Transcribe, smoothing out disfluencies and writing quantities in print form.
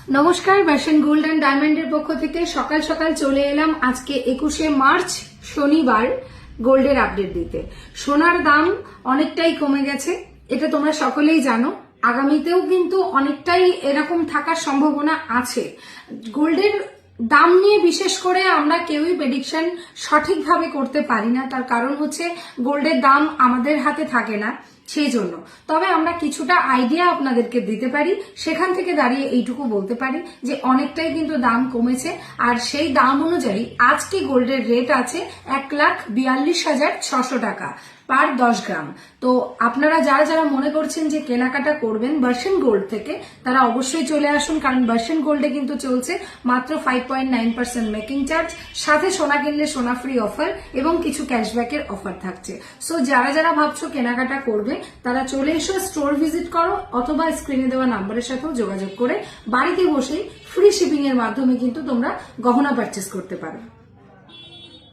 নমস্কার, version gold and ডায়মন্ডের পক্ষ থেকে সকাল সকাল চলে এলাম আজকে 21শে মার্চ শনিবার গোল্ডের আপডেট দিতে। সোনার দাম অনেকটাই কমে গেছে, এটা তোমরা সকলেই জানো। আগামীতেও কিন্তু অনেকটাই এরকম থাকার সম্ভাবনা আছে। গোল্ডের দাম নিয়ে বিশেষ করে আমরা কেউই প্রেডিকশন সঠিকভাবে করতে পারি না, তার কারণ হচ্ছে গোল্ডের দাম আমাদের হাতে থাকে না, সেই জন্য। তবে আমরা কিছুটা আইডিয়া আপনাদেরকে দিতে পারি, সেখান থেকে দাঁড়িয়ে এইটুকু বলতে পারি যে অনেকটাই কিন্তু দাম কমেছে। আর সেই দাম অনুযায়ী আজকে গোল্ডের রেট আছে 1,42,600 টাকা পার 10 গ্রাম। তো আপনারা যারা যারা মনে করছেন যে কেনাকাটা করবেন ভার্সন গোল্ড থেকে, তারা অবশ্যই চলে আসুন, কারণ ভার্সন গোল্ডে কিন্তু চলছে মাত্র 5.9% মেকিং চার্জ, সাথে সোনা কিনলে সোনা ফ্রি অফার এবং কিছু ক্যাশব্যাকের অফার থাকছে। সো যারা যারা ভাবছো কেনাকাটা করবে তারা চলে এসো, স্টোর ভিজিট করো, অথবা স্ক্রিনে দেওয়া নাম্বারের সাথেও যোগাযোগ করে বাড়িতে বসেই ফ্রি শিপিং এর মাধ্যমে কিন্তু তোমরা গহনা পারচেস করতে পারো।